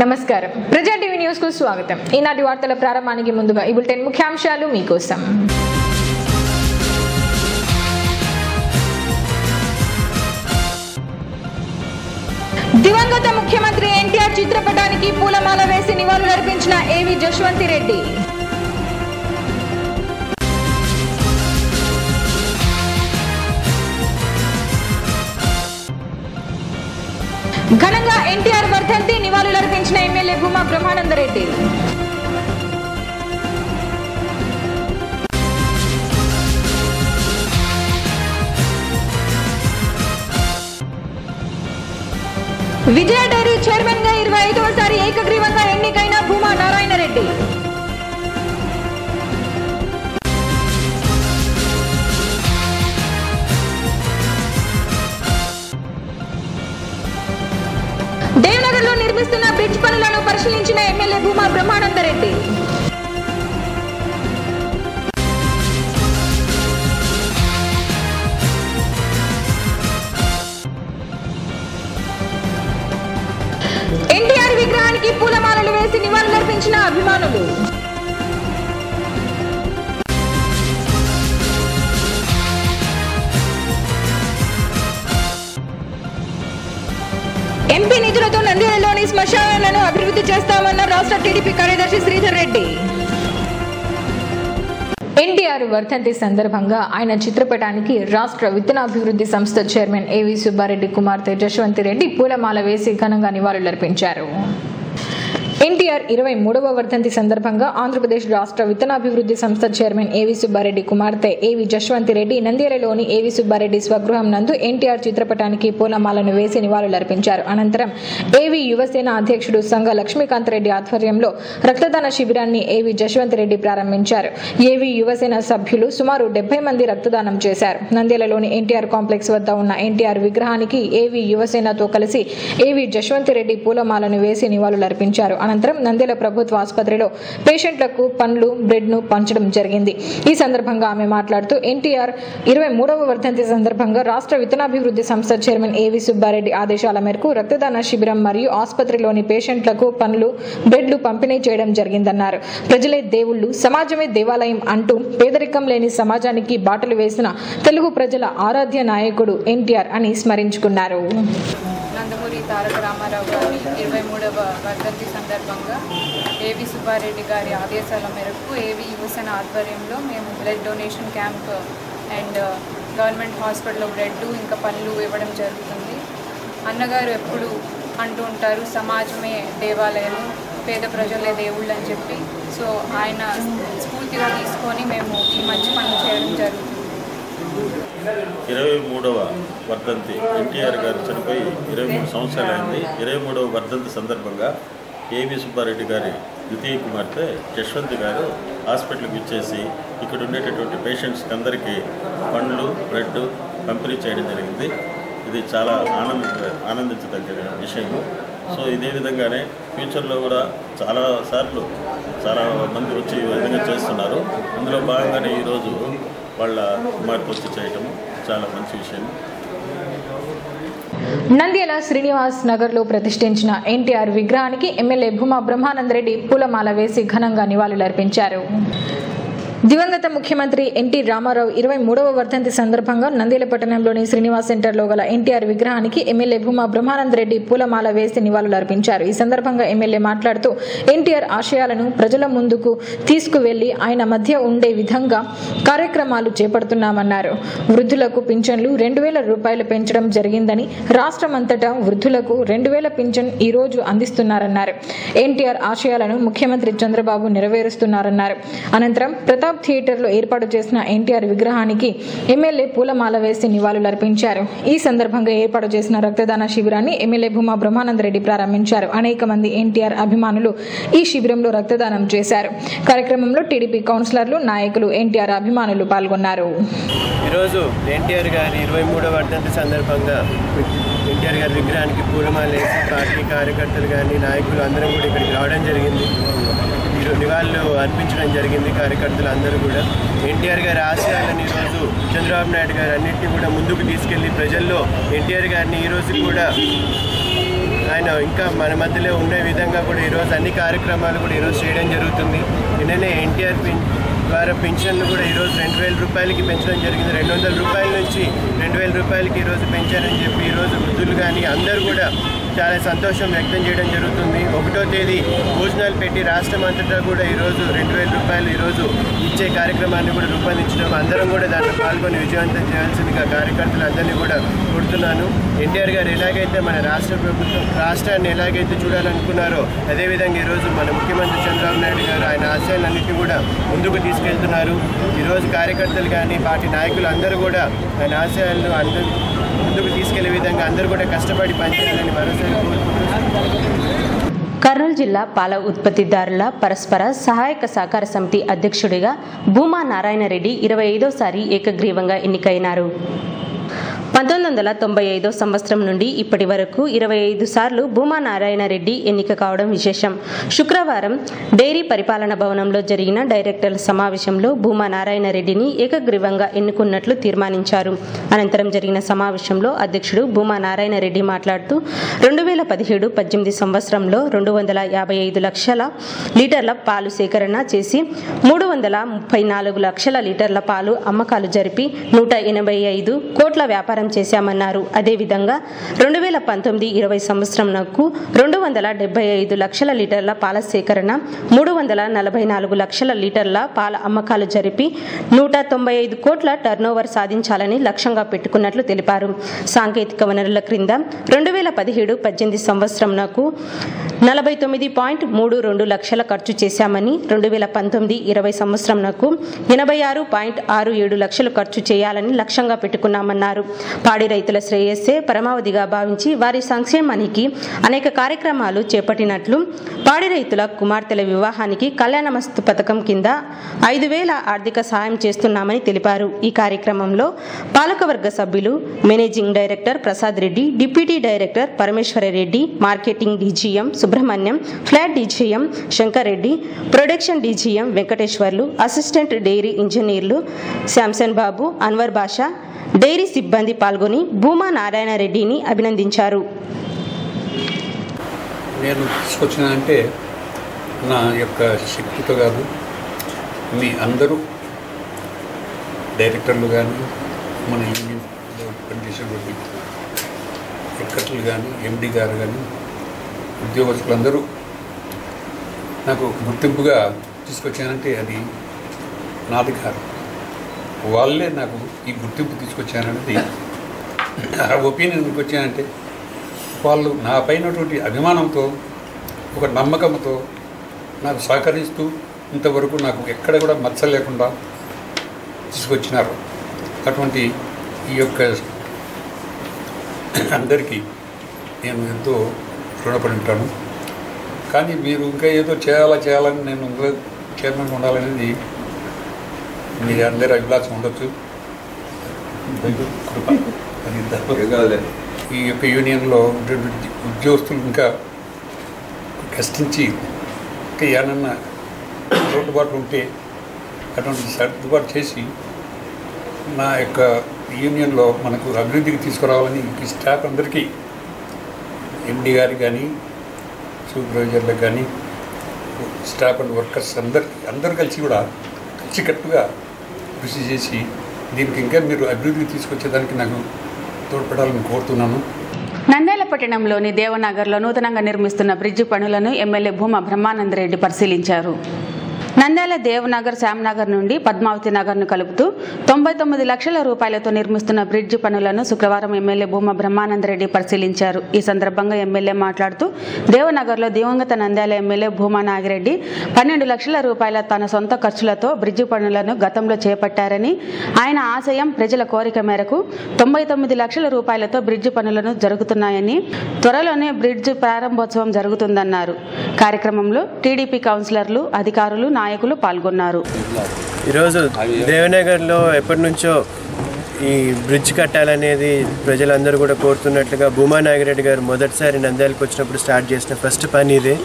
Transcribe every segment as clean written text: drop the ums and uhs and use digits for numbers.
నమస్కారం ప్రజా TV news కు స్వాగతం. ఈనాటి వార్తల ప్రారంభానికి ముందుగా ఈ బులెటిన్ ముఖ్యాంశాలు మీకోసం. దివంగత ముఖ్యమంత్రి ఎన్టీఆర్ చిత్రపటానికి పూలమాల వేసి నివాళులర్పించిన ఏవి జశ్వంతి రెడ్డి. ఘనంగా ఎన్టీఆర్ వర్ధంతి నివాళులర్పించిన ఎమ్మెల్యే భూమా బ్రహ్మానందరెడ్డి. విజయ డైరీ చైర్మన్ గా 25వసారి ఏకగ్రీవంగా ఎన్నికైన భూమా నారాయణరెడ్డి. దేవనగర్ లో నిర్మిస్తున్న బ్రిడ్జ్ పనులను పరిశీలించిన ఎమ్మెల్యే భూమా బ్రహ్మానందరెడ్డి. ఎన్టీఆర్ విగ్రహానికి పూలమాలలు వేసి నివాళులర్పించిన అభిమానులు. ఎంపీ నిధులతో నంద్యాలలోని శ్మశానాలను అభివృద్ధి చేస్తామన్న రాష్ట్ర టీడీపీ కార్యదర్శి శ్రీధర్ రెడ్డి. ఎన్టీఆర్ వర్ధంతి సందర్భంగా ఆయన చిత్రపటానికి రాష్ట్ర విత్తనాభివృద్ధి సంస్థ చైర్మన్ ఏవి సుబ్బారెడ్డి కుమార్తె జశ్వంతి రెడ్డి పూలమాల వేసి ఘనంగా నివాళులర్పించారు. ఎన్టీఆర్ 23వ వర్ధంతి సందర్భంగా ఆంధ్రప్రదేశ్ రాష్ట్ర విత్తనాభివృద్ధి సంస్థ చైర్మన్ ఏవి సుబ్బారెడ్డి కుమార్తె ఏవి జశ్వంతి రెడ్డి నంద్యాలలోని ఏవి సుబ్బారెడ్డి స్వగృహం నందు ఎన్టీఆర్ చిత్రపటానికి పూలమాలను వేసి నివాళులర్పించారు. అనంతరం ఏవి యువసేన అధ్యక్షుడు సంగ లక్ష్మీకాంతరెడ్డి ఆధ్వర్యంలో రక్తదాన శిబిరాన్ని ఏవి జశ్వంతి రెడ్డి ప్రారంభించారు. ఏవి యువసేన సభ్యులు సుమారు 70 మంది రక్తదానం చేశారు. నంద్యాలలోని ఎన్టీఆర్ కాంప్లెక్స్ వద్ద ఉన్న ఎన్టీఆర్ విగ్రహానికి ఏవి యువసేనతో కలిసి ఏవి జశ్వంతి రెడ్డి పూలమాలను వేసి నివాళులర్పించారు. అనంతరం నంద్యాల ప్రభుత్వ ఆసుపత్రిలో పేషెంట్లకు పండ్లు, బ్రెడ్ ను పంచడం జరిగింది. ఈ సందర్భంగా ఆమె మాట్లాడుతూ ఎన్టీఆర్ 23వ వర్ధంతి సందర్భంగా రాష్ట్ర విత్తనాభివృద్ధి సంస్థ చైర్మన్ ఏవి సుబ్బారెడ్డి ఆదేశాల మేరకు రక్తదాన శిబిరం మరియు ఆసుపత్రిలోని పేషెంట్లకు పండ్లు, బ్రెడ్లు పంపిణీ చేయడం జరిగిందన్నారు. ప్రజలే దేవుళ్లు, సమాజమే దేవాలయం అంటూ పేదరికం లేని సమాజానికి బాటలు వేసిన తెలుగు ప్రజల ఆరాధ్య నాయకుడు ఎన్టీఆర్ అని స్మరించుకున్నారు. నందమూరి తారక రామారావు గారి 23వ వర్ధంతి సందర్భంగా ఏవి సుబ్బారెడ్డి గారి ఆదేశాల మేరకు ఏవి యువసేన ఆధ్వర్యంలో మేము blood donation camp and government హాస్పిటల్లో బ్లడ్ ఇంకా పళ్ళు ఇవ్వడం జరుగుతుంది. అన్నగారు ఎప్పుడు అంటూ ఉంటారు, సమాజమే దేవాలయం, పేద ప్రజలే దేవుళ్ళు అని చెప్పి. సో ఆయన స్ఫూర్తిగా తీసుకొని మేము ఈ మంచి పనులు చేయడం జరుగుతుంది. 23వ వర్ధంతి ఎన్టీఆర్ గారు చనిపోయి 23 సంవత్సరాలు అయింది. 23వ వర్ధంతి సందర్భంగా ఏవి సుబ్బారెడ్డి గారి ద్వితీయ కుమార్తె జశ్వంతి గారు హాస్పిటల్కి ఇచ్చేసి ఇక్కడ ఉండేటటువంటి పేషెంట్స్కి అందరికీ పండ్లు, బ్రెడ్ పంపిణీ చేయడం జరిగింది. ఇది చాలా ఆనందించదగ్గ విషయము. సో ఇదే విధంగానే ఫ్యూచర్లో కూడా చాలా మంది వచ్చి ఈ విధంగా చేస్తున్నారు. అందులో భాగంగానే ఈరోజు వాళ్ళ కుమార్తె వచ్చి చేయటం చాలా మంచి విషయం. నంద్యాల శ్రీనివాస్ నగర్ లో ప్రతిష్ఠించిన ఎన్టీఆర్ విగ్రహానికి ఎమ్మెల్యే భూమా బ్రహ్మానందరెడ్డి పూలమాల వేసి ఘనంగా నివాళులర్పించారు. దివంగత ముఖ్యమంత్రి ఎన్టీ రామారావు 23వ వర్ధంతి సందర్భంగా నంద్యాల పట్టణంలోని శ్రీనివాస్ సెంటర్లో గల ఎన్టీఆర్ విగ్రహానికి ఎమ్మెల్యే భూమా బ్రహ్మానందరెడ్డి పూలమాల వేసి నివాళులర్పించారు. ఈ సందర్భంగా ఎమ్మెల్యే మాట్లాడుతూ ఎన్టీఆర్ ఆశయాలను ప్రజల ముందుకు తీసుకువెళ్లి ఆయన మధ్య ఉండే విధంగా కార్యక్రమాలు చేపడుతున్నామన్నారు. వృద్ధులకు పింఛన్లు 2000 రూపాయలు పెంచడం జరిగిందని, రాష్ట్రమంతటా వృద్ధులకు 2000 పింఛన్ ఈ రోజు అందిస్తున్నారన్నారు. ఎన్టీఆర్ ఆశయాలను ముఖ్యమంత్రి చంద్రబాబు నెరవేరుస్తున్నారన్నారు. అనంతరం ప్రతాప్ థియేటర్ లో ఏర్పాటు చేసిన ఎన్టీఆర్ విగ్రహానికి ఎమ్మెల్యే పూలమాల వేసి నివాళులర్పించారు. ఈ సందర్భంగా ఏర్పాటు చేసిన రక్తదాన శిబిరాన్ని ఎమ్మెల్యే భూమా బ్రహ్మానందరెడ్డి ప్రారంభించారు. అనేక మంది ఎన్టీఆర్ అభిమానులు ఈ శిబిరంలో రక్తదానం చేశారు. కార్యక్రమంలో టీడీపీ కౌన్సిలర్లు, నాయకులు, ఎన్టీఆర్ అభిమానులు పాల్గొన్నారు. ఈరోజు ఎన్టీఆర్ గారి 23వ వర్ధంతి సందర్భంగా ఎన్టీఆర్ గారి విగ్రహానికి పూలమాల వేసి పార్టీ కార్యకర్తలు కానీ నాయకులు అందరం కూడా ఇక్కడికి రావడం జరిగింది. నివాళులు అర్పించడం జరిగింది. కార్యకర్తలు అందరూ కూడా ఎన్టీఆర్ గారి ఆశయాలను ఈరోజు చంద్రబాబు నాయుడు గారు అన్నింటినీ కూడా ముందుకు తీసుకెళ్లి ప్రజల్లో ఎన్టీఆర్ గారిని ఈరోజు కూడా ఆయన ఇంకా మన మధ్యలో ఉండే విధంగా కూడా ఈరోజు అన్ని కార్యక్రమాలు కూడా ఈరోజు చేయడం జరుగుతుంది. నిన్ననే ఎన్టీఆర్ ద్వారా పెన్షన్లు కూడా ఈరోజు 2,000 రూపాయలకి పెంచడం జరిగింది. 200 రూపాయల నుంచి 2,000 రూపాయలకి ఈరోజు పెంచారని చెప్పి ఈరోజు వృద్ధులు కానీ అందరూ కూడా చాలా సంతోషం వ్యక్తం చేయడం జరుగుతుంది. 1వ తేదీ భోజనాలు పెట్టి రాష్ట్రం అంతటా కూడా ఈరోజు 2,000 రూపాయలు ఈరోజు ఇచ్చే కార్యక్రమాన్ని కూడా రూపొందించడం, అందరం కూడా దాంట్లో పాల్గొని విజయవంతం చేయాల్సిందిగా కార్యకర్తలు అందరినీ కూడా కోరుతున్నాను. ఎన్టీఆర్ గారు ఎలాగైతే మన రాష్ట్ర ప్రభుత్వం రాష్ట్రాన్ని ఎలాగైతే చూడాలనుకున్నారో అదేవిధంగా ఈరోజు మన ముఖ్యమంత్రి చంద్రబాబు నాయుడు గారు ఆయన ఆశయాలన్నింటినీ కూడా ముందుకు తీసుకెళ్తున్నారు. ఈరోజు కార్యకర్తలు కానీ పార్టీ నాయకులు అందరూ కూడా ఆయన ఆశయాలను ముందుకు తీసుకెళ్లే విధంగా అందరూ కూడా కష్టపడి పనిచేయాలని మరోసారి కోరుకుంటున్నారు. కర్నూలు జిల్లా పాల ఉత్పత్తిదారుల పరస్పర సహాయక సహకార సమితి అధ్యక్షుడిగా భూమా నారాయణరెడ్డి 25వ ఏకగ్రీవంగా ఎన్నికైనారు. 1995 సంవత్సరం నుండి ఇప్పటి వరకు 25 సార్లు భూమా నారాయణరెడ్డి ఎన్నిక కావడం విశేషం. శుక్రవారం డైరీ పరిపాలన భవనంలో జరిగిన డైరెక్టర్ల సమావేశంలో భూమా నారాయణరెడ్డిని ఏకగ్రీవంగా ఎన్నుకున్నట్లు తీర్మానించారు. అనంతరం జరిగిన సమావేశంలో అధ్యక్షుడు భూమా నారాయణరెడ్డి మాట్లాడుతూ 2017-18 సంవత్సరంలో 255 లక్షల లీటర్ల పాలు సేకరణ చేసి 334 లక్షల లీటర్ల పాలు అమ్మకాలు జరిపి 185 కోట్ల వ్యాపారం చేశామన్నారు. అదేవిధంగా 2019-20 సంవత్సరంకు 275 లక్షల లీటర్ల పాల సేకరణ, 344 లక్షల లీటర్ల పాల అమ్మకాలు జరిపి 195 కోట్ల టర్నోవర్ సాధించాలని లక్ష్యంగా పెట్టుకున్నట్లు తెలిపారు. సాంకేతిక వనరుల క్రింద 2017-18 సంవత్సరంకు 49.32 లక్షల ఖర్చు చేశామని, 2019-20 సంవత్సరంకు 86.67 లక్షలు ఖర్చు చేయాలని లక్ష్యంగా పెట్టుకున్నామన్నారు. పాడి రైతుల శ్రేయస్సే పరమావధిగా భావించి వారి సంక్షేమానికి అనేక కార్యక్రమాలు చేపట్టినట్లు, పాడి రైతుల కుమార్తెల వివాహానికి కళ్యాణమస్తు పథకం కింద 5,000 ఆర్థిక సహాయం చేస్తున్నామని తెలిపారు. ఈ కార్యక్రమంలో పాలకవర్గ సభ్యులు managing director Prasad Reddy, deputy director Parameswarareddy, marketing DGM Subrahmanyam, ఫ్లాట్ DGM Shankar Reddy, production DGM Venkateswarlu, assistant dairy ఇంజనీర్లు శాంసన్ బాబు, అన్వర్ బాషా, డైరీ సిబ్బంది పాల్గొని భూమా నారాయణరెడ్డిని అభినందించారు. నేను తీసుకొచ్చినంటే నా యొక్క శక్తితో కాదు, మీ అందరూ డైరెక్టర్లు కానీ, మన యూనియన్లో పనిచేసేటువంటి ఎక్కట్లు కానీ, ఎండి గారు కానీ, ఉద్యోగస్తులందరూ నాకు గుర్తింపుగా తీసుకొచ్చానంటే అది నాది కాదు, వాళ్ళే నాకు ఈ గుర్తింపు తీసుకొచ్చాననేది ఆ ఒపీనియన్ ఎందుకు వచ్చానంటే వాళ్ళు నా పైనటువంటి అభిమానంతో, ఒక నమ్మకంతో నాకు సహకరిస్తూ ఇంతవరకు నాకు ఎక్కడ కూడా మచ్చ లేకుండా తీసుకొచ్చినారు. అటువంటి ఈ యొక్క అందరికీ నేను ఎంతో రుణపడి ఉంటాను. కానీ మీరు ఇంకా ఏదో చేయాలని నేను ఇంకా చైర్మన్గా ఉండాలనేది మీ అందరి అభిలాషం ఉండొచ్చు. ఈ యొక్క యూనియన్లో ఉద్యోగస్తులు ఇంకా కష్టించి ఇంకా ఏమన్నా లోటుబాట్లు ఉంటే అటువంటి సర్దుబాటు చేసి నా యొక్క యూనియన్లో మనకు అభివృద్ధికి తీసుకురావాలని ఈ స్టాఫ్ అందరికీ, ఎండి గారికి కానీ, సూపర్వైజర్లకు కానీ, స్టాఫ్ అండ్ వర్కర్స్ అందరు కలిసి కూడా కలిసికట్టుగా కృషి చేసి దీనికి ఇంకా మీరు అభివృద్ధికి తీసుకొచ్చేదానికి నాకు తోడ్పడాలని కోరుతున్నాను. నంద్యాల పట్టణంలోని దేవనగర్లో నూతనంగా నిర్మిస్తున్న బ్రిడ్జి పనులను ఎమ్మెల్యే భూమా బ్రహ్మానందరెడ్డి పరిశీలించారు. నంద్యాల దేవనగర్ శ్యామ్నగర్ నుండి పద్మావతి నగర్ను కలుపుతూ 99 లక్షల రూపాయలతో నిర్మిస్తున్న బ్రిడ్జి పనులను శుక్రవారం ఎమ్మెల్యే భూమా బ్రహ్మానందరెడ్డి పరిశీలించారు. ఈ సందర్భంగా ఎమ్మెల్యే మాట్లాడుతూ దేవనగర్లో దివంగత నంద్యాల ఎమ్మెల్యే భూమా నాగిరెడ్డి 12 లక్షల రూపాయల తన సొంత ఖర్చులతో బ్రిడ్జి పనులను గతంలో చేపట్టారని, ఆయన ఆశయం ప్రజల కోరిక మేరకు 99 లక్షల రూపాయలతో బ్రిడ్జి పనులను జరుగుతున్నాయని, త్వరలోనే బ్రిడ్జి ప్రారంభోత్సవం జరుగుతుందన్నారు. కార్యక్రమంలో టీడీపీ కౌన్సిలర్లు, అధికారులు, నాయకులు పాల్గొన్నారు. ఈరోజు దేవనగర్లో ఎప్పటి నుంచో ఈ బ్రిడ్జ్ కట్టాలనేది ప్రజలందరూ కూడా కోరుతున్నట్లుగా భూమా నాగిరెడ్డి గారు మొదటిసారి నంద్యాలకు వచ్చినప్పుడు స్టార్ట్ చేసిన ఫస్ట్ పని ఇదే.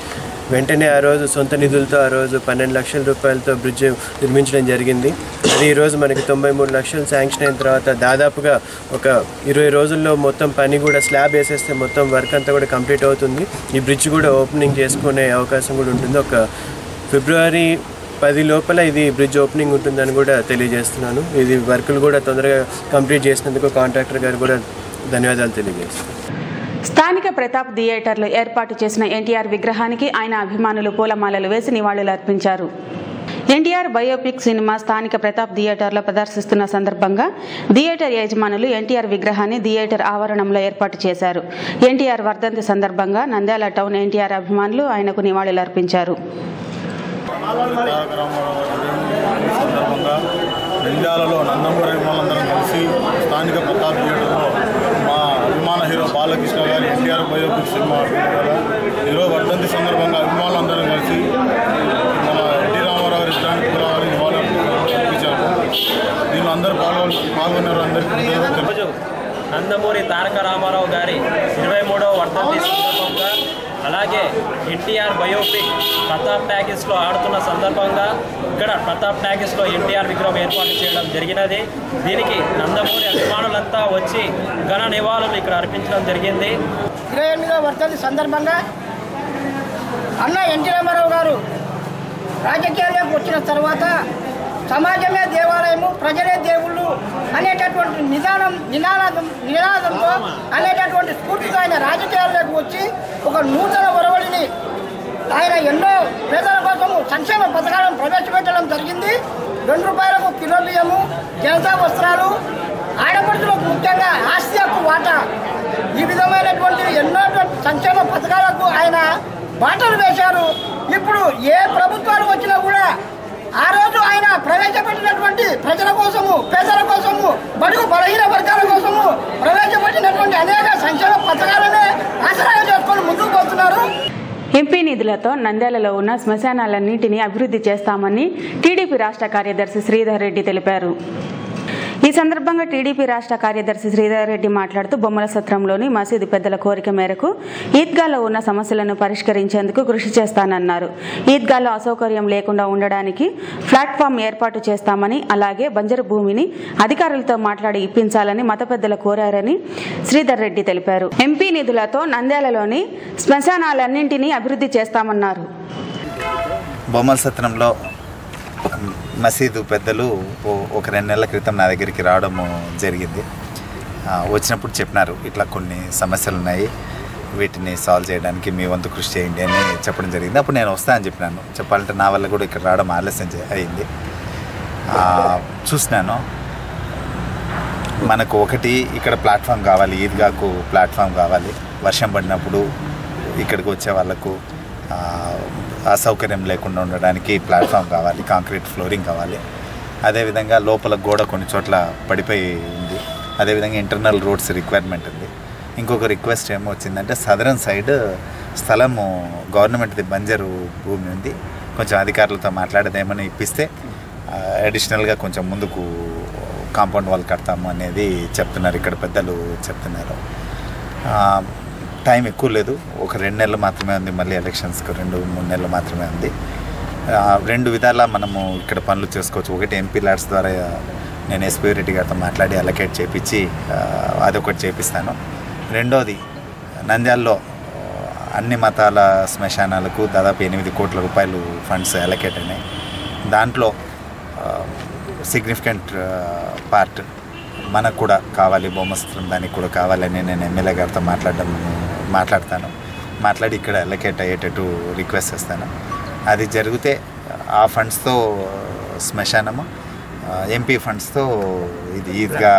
వెంటనే ఆ రోజు సొంత నిధులతో ఆ రోజు 12 లక్షల రూపాయలతో బ్రిడ్జ్ నిర్మించడం జరిగింది. అది ఈరోజు మనకి 93 లక్షలు శాంక్షన్ అయిన తర్వాత దాదాపుగా ఒక 20 రోజుల్లో మొత్తం పని కూడా స్లాబ్ వేసేస్తే మొత్తం వర్క్ అంతా కూడా కంప్లీట్ అవుతుంది. ఈ బ్రిడ్జ్ కూడా ఓపెనింగ్ చేసుకునే అవకాశం కూడా ఉంటుంది. ఒక ఫిబ్రవరి 10 లోపల ఇది బ్రిడ్జ్ ఓపెనింగ్ ఉంటుందని కూడా తెలియజేస్తున్నాను. ఇది వర్కులు కూడా తొందరగా కంప్లీట్ చేసినందుకు కాంట్రాక్టర్ గారు కూడా ధన్యవాదాలు తెలియజేస్తున్నాను. స్థానిక ప్రతాప్ థియేటర్లో ఏర్పాటు చేసిన ఎన్టీఆర్ విగ్రహానికి ఆయన అభిమానులు పూలమాలలు వేసి నివాళులు అర్పించారు. ఎన్టీఆర్ బయోపిక్ సినిమా స్థానిక ప్రతాప్ థియేటర్లో ప్రదర్శిస్తున్న సందర్భంగా థియేటర్ యజమానులు ఎన్టీఆర్ విగ్రహాన్ని థియేటర్ ఆవరణంలో ఏర్పాటు చేశారు. ఎన్టీఆర్ వర్ధంతి సందర్భంగా నంద్యాల టౌన్ ఎన్టీఆర్ అభిమానులు ఆయనకు నివాళులు అర్పించారు. నంద్యాలలో నందమూరి అభిమానులందరం కలిసి స్థానిక ప్రతాప్ థియేటర్లో మా అభిమాన హీరో బాలకృష్ణ గారి ఎన్టీఆర్ బయోపిక్ సినిమా ఈరోజు వర్ధంతి సందర్భంగా అభిమానులందరం కలిసి మన ఎన్టీ రామారావు గారి ఇష్టానికి రావాలని నివాళులు అర్పించాము. దీనిలో అందరూ పాల్గొన్నారు. అందరికీ నందమూరి తారక రామారావు గారి 23వ వర్ధంతి సందర్భంగా అలాగే ఎన్టీఆర్ బయోపిక్ ప్రతాప్ టాకీస్లో ఆడుతున్న సందర్భంగా ఇక్కడ ప్రతాప్ టాకీస్లో ఎన్టీఆర్ విగ్రహం ఏర్పాటు చేయడం జరిగినది. దీనికి నందమూరి అభిమానులంతా వచ్చి ఘన నివాళులు ఇక్కడ అర్పించడం జరిగింది. 28వ వర్ధంతి సందర్భంగా అన్న ఎన్టీ రామారావు గారు రాజకీయాల్లోకి వచ్చిన తర్వాత సమాజమే దేవాలయము, ప్రజలే దేవుళ్ళు అనేటటువంటి నినాదంతో అనేటటువంటి స్ఫూర్తిగా ఆయన రాజకీయాల్లోకి వచ్చి ఒక నూతన ఒరవడిని ఆయన ఎన్నో పేదల కోసము సంక్షేమ పథకాలను ప్రవేశపెట్టడం జరిగింది. 2 రూపాయలకు కిలో బియ్యము, జనతా వస్త్రాలు, ఆడపడుచులకు ముఖ్యంగా ఆస్తి హక్కు వాటా, ఈ విధమైనటువంటి ఎన్నో సంక్షేమ పథకాలకు ఆయన బాటలు వేశారు. ఇప్పుడు ఏ ప్రభుత్వాలు వచ్చినా కూడా ఆ రోజు ఆయన ప్రవేశపెట్టినటువంటి ప్రజల కోసము, పేదల కోసము, బడుగు బలహీన వర్గాల కోసము ప్రవేశపెట్టినటువంటి అనేక సంక్షేమ పథకాలనే ఆసరాగా చేసుకొని ముందుకు పోతున్నారు. ఎంపీ నిధులతో నంద్యాలలో ఉన్న శ్మశానాలన్నింటినీ అభివృద్ధి చేస్తామని టీడీపీ రాష్ట్ర కార్యదర్శి శ్రీధర్ రెడ్డి తెలిపారు. ఈ సందర్భంగా టీడీపీ రాష్ట్ర కార్యదర్శి శ్రీధర్ రెడ్డి మాట్లాడుతూ బొమ్మల సత్రంలోని మసీదు పెద్దల కోరిక మేరకు ఈద్గాలో ఉన్న సమస్యలను పరిష్కరించేందుకు కృషి చేస్తానన్నారు. ఈద్గాలో అసౌకర్యం లేకుండా ఉండడానికి ప్లాట్ఫామ్ ఏర్పాటు చేస్తామని, అలాగే బంజరు భూమిని అధికారులతో మాట్లాడి ఇప్పించాలని మత పెద్దలు కోరారని శ్రీధర్ రెడ్డి తెలిపారు. ఎంపీ నిధులతో నంద్యాలలోని శ్మశానాలన్నింటినీ అభివృద్ధి చేస్తామన్నారు. బొమ్మల సత్రంలో మసీదు పెద్దలు ఒక 2 నెలల క్రితం నా దగ్గరికి రావడము జరిగింది. వచ్చినప్పుడు చెప్పినారు, ఇట్లా కొన్ని సమస్యలు ఉన్నాయి, వీటిని సాల్వ్ చేయడానికి మీ వంతు కృషి చేయండి అని చెప్పడం జరిగింది. అప్పుడు నేను వస్తా అని చెప్పినాను. చెప్పాలంటే నా వల్ల కూడా ఇక్కడ రావడం ఆలస్యం అయింది. చూసినాను, మనకు ఒకటి ఇక్కడ ప్లాట్ఫామ్ కావాలి, ఈద్గాకు ప్లాట్ఫామ్ కావాలి. వర్షం పడినప్పుడు ఇక్కడికి వచ్చే వాళ్ళకు అసౌకర్యం లేకుండా ఉండడానికి ప్లాట్ఫామ్ కావాలి, కాంక్రీట్ ఫ్లోరింగ్ కావాలి. అదేవిధంగా లోపల గోడ కొన్ని చోట్ల పడిపోయి ఉంది. అదేవిధంగా ఇంటర్నల్ రోడ్స్ రిక్వైర్మెంట్ ఉంది. ఇంకొక రిక్వెస్ట్ ఏమో వచ్చిందంటే సదరన్ సైడ్ స్థలము గవర్నమెంట్ది బంజరు భూమి ఉంది, కొంచెం అధికారులతో మాట్లాడేది ఏమైనా ఇప్పిస్తే అడిషనల్గా కొంచెం ముందుకు కాంపౌండ్ వాల్ కడతాము అనేది చెప్తున్నారు, ఇక్కడ పెద్దలు చెప్తున్నారు. టైం ఎక్కువ లేదు, ఒక 2 నెలలు మాత్రమే ఉంది. మళ్ళీ ఎలక్షన్స్కి 2-3 నెలలు మాత్రమే ఉంది. 2 విధాలా మనము ఇక్కడ పనులు చేసుకోవచ్చు. ఒకటి ఎంపీ ల్యాడ్స్ ద్వారా నేను ఎస్పీ రెడ్డి గారితో మాట్లాడి అలొకేట్ చేయించి అదొకటి చేపిస్తాను. రెండోది, నంద్యాలలో అన్ని మతాల శ్మశానాలకు దాదాపు 8 కోట్ల రూపాయలు ఫండ్స్ అలొకేట్ అయినాయి. దాంట్లో సిగ్నిఫికెంట్ పార్ట్ మనకు కూడా కావాలి, బొమ్మస్త్రం దానికి కూడా కావాలని నేను ఎమ్మెల్యే గారితో మాట్లాడతాను. మాట్లాడి ఇక్కడ అలొకేట్ అయ్యేటట్టు రిక్వెస్ట్ చేస్తాను. అది జరిగితే ఆ ఫండ్స్తో శ్మశానము, ఎంపీ ఫండ్స్తో ఇది ఈద్గా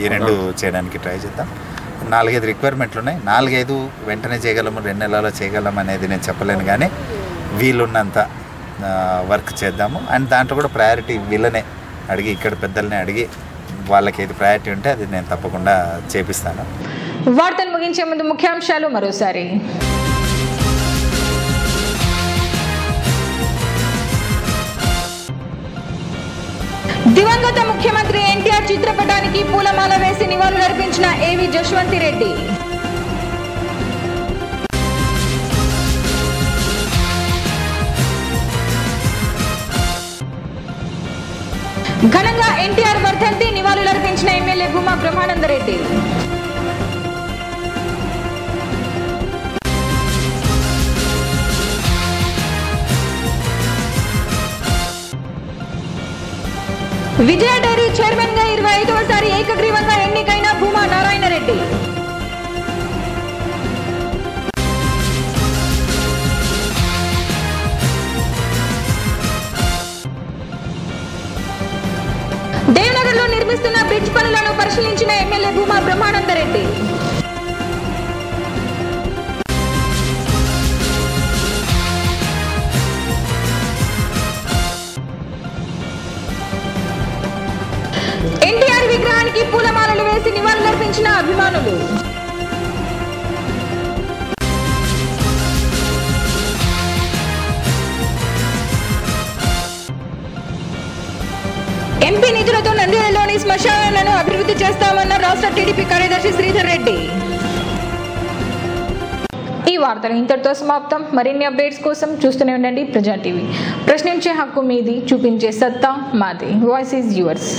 ఈ 2 చేయడానికి ట్రై చేద్దాం. 4-5 రిక్వైర్మెంట్లు ఉన్నాయి. 4-5 వెంటనే చేయగలము, 2 నెలల్లో చేయగలము అనేది నేను చెప్పలేను, కానీ వీలున్నంత వర్క్ చేద్దాము. అండ్ దాంట్లో కూడా ప్రయారిటీ వీళ్ళనే అడిగి, ఇక్కడ పెద్దల్ని అడిగి వాళ్ళకి ఏది ప్రయారిటీ ఉంటే అది నేను తప్పకుండా చేపిస్తాను. వార్తలు ముగించే ముందు ముఖ్యాంశాలు మరోసారి. దివంగత ముఖ్యమంత్రి ఎన్టీఆర్ చిత్రపటానికి పూలమాల వేసి నివాళులర్పించిన ఏవి జశ్వంతి రెడ్డి. ఘనంగా ఎన్టీఆర్ వర్ధంతి నివాళులర్పించిన ఎమ్మెల్యే భూమా బ్రహ్మానందరెడ్డి. విజయ డైరీ చైర్మన్ గా 25వసారి ఏకగ్రీవంగా ఎన్నికైన భూమా నారాయణరెడ్డి. దేవనగర్లో నిర్మిస్తున్న బ్రిడ్జ్ పనులను పరిశీలించిన ఎమ్మెల్యే భూమా బ్రహ్మానందరెడ్డి. ఎన్టీఆర్ విగ్రహానికి పూలమాలలు వేసి నివాళులర్పించిన అభిమానులు. ఎంపీ నిధులతో నంద్యాలలోని శ్మశానాలను అభివృద్ధి చేస్తామన్న రాష్ట్ర టీడీపీ కార్యదర్శి శ్రీధర్ రెడ్డి. ఈ వార్తలు ఇంతటితో సమాప్తం. మరిన్ని అప్డేట్స్ కోసం చూస్తూనే ఉండండి ప్రజా టీవీ. ప్రశ్నించే హక్కు మీది, చూపించే సత్తా మాది. Voice is yours.